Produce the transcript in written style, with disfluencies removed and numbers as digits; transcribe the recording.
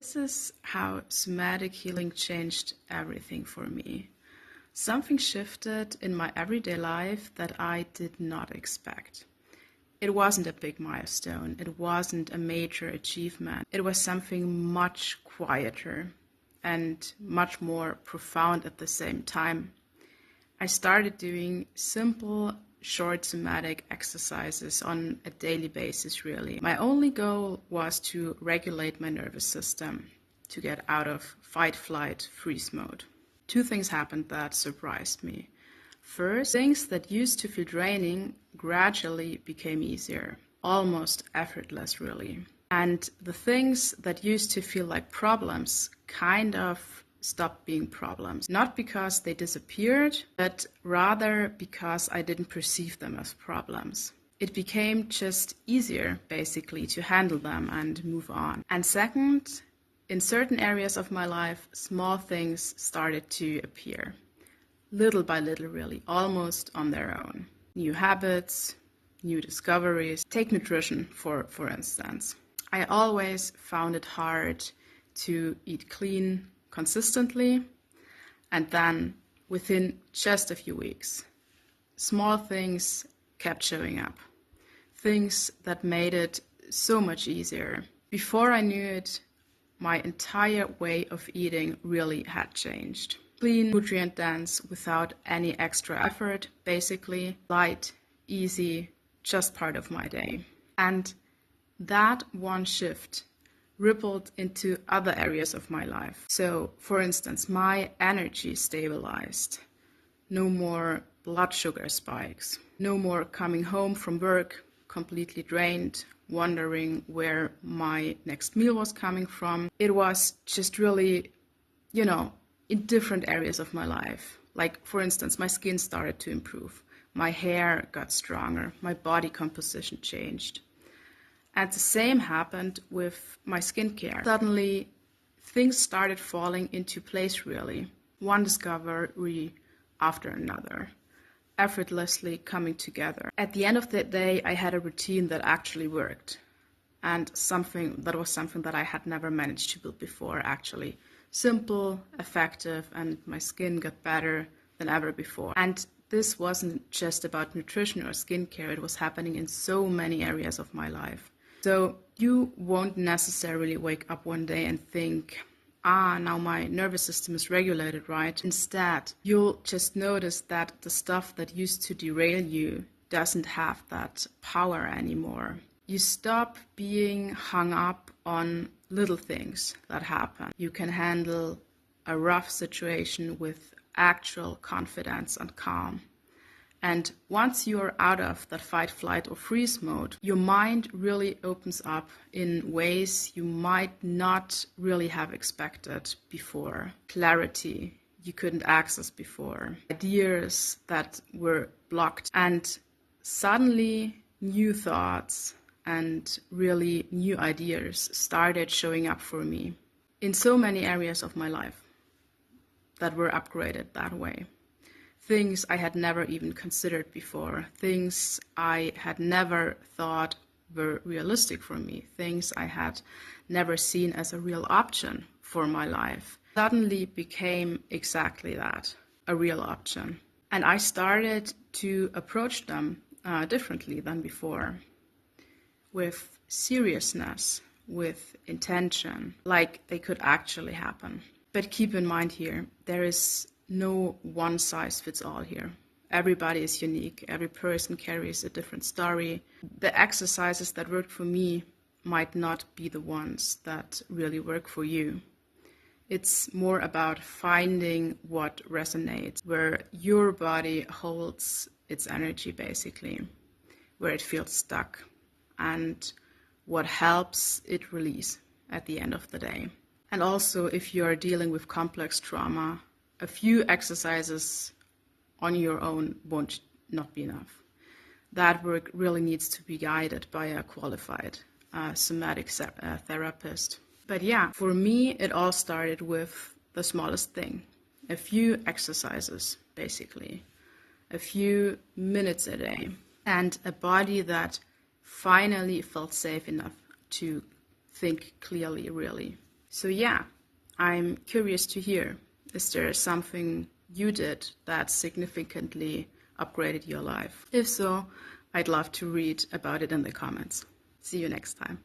This is how somatic healing changed everything for me. Something shifted in my everyday life that I did not expect. It wasn't a big milestone. It wasn't a major achievement. It was something much quieter and much more profound at the same time. I started doing simple, short somatic exercises on a daily basis, really. My only goal was to regulate my nervous system, to get out of fight, flight, freeze mode. Two things happened that surprised me. First, things that used to feel draining gradually became easier, almost effortless, really. And the things that used to feel like problems kind of stopped being problems. Not because they disappeared, but rather because I didn't perceive them as problems. It became just easier, basically, to handle them and move on. And second, in certain areas of my life, small things started to appear. Little by little, really, almost on their own. New habits, new discoveries. Take nutrition, for instance. I always found it hard to eat clean consistently, and then within just a few weeks, small things kept showing up. Things that made it so much easier. Before I knew it, my entire way of eating really had changed. Clean, nutrient dense, without any extra effort, basically. Light, easy, just part of my day. And that one shift rippled into other areas of my life. So, for instance, my energy stabilized. No more blood sugar spikes. No more coming home from work completely drained, wondering where my next meal was coming from. It was just really, in different areas of my life. Like, for instance, my skin started to improve. My hair got stronger. My body composition changed. And the same happened with my skincare. Suddenly, things started falling into place, really. One discovery after another, effortlessly coming together. At the end of the day, I had a routine that actually worked. And something that I had never managed to build before, actually. Simple, effective, and my skin got better than ever before. And this wasn't just about nutrition or skincare. It was happening in so many areas of my life. So you won't necessarily wake up one day and think, now my nervous system is regulated, right? Instead, you'll just notice that the stuff that used to derail you doesn't have that power anymore. You stop being hung up on little things that happen. You can handle a rough situation with actual confidence and calm. And once you're out of that fight, flight, or freeze mode, your mind really opens up in ways you might not really have expected before. Clarity you couldn't access before. Ideas that were blocked. And suddenly new thoughts and really new ideas started showing up for me in so many areas of my life that were upgraded that way. Things I had never even considered before, things I had never thought were realistic for me, things I had never seen as a real option for my life, suddenly became exactly that, a real option. And I started to approach them differently than before, with seriousness, with intention, like they could actually happen. But keep in mind here, there is no one size fits all here. Everybody is unique. Every person carries a different story. The exercises that work for me might not be the ones that really work for you. It's more about finding what resonates, where your body holds its energy, basically, where it feels stuck, and what helps it release at the end of the day. And also, if you are dealing with complex trauma, a few exercises on your own won't not be enough. That work really needs to be guided by a qualified somatic therapist. But yeah, for me, it all started with the smallest thing. A few exercises, basically. A few minutes a day. And a body that finally felt safe enough to think clearly, really. So yeah, I'm curious to hear, is there something you did that significantly upgraded your life? If so, I'd love to read about it in the comments. See you next time.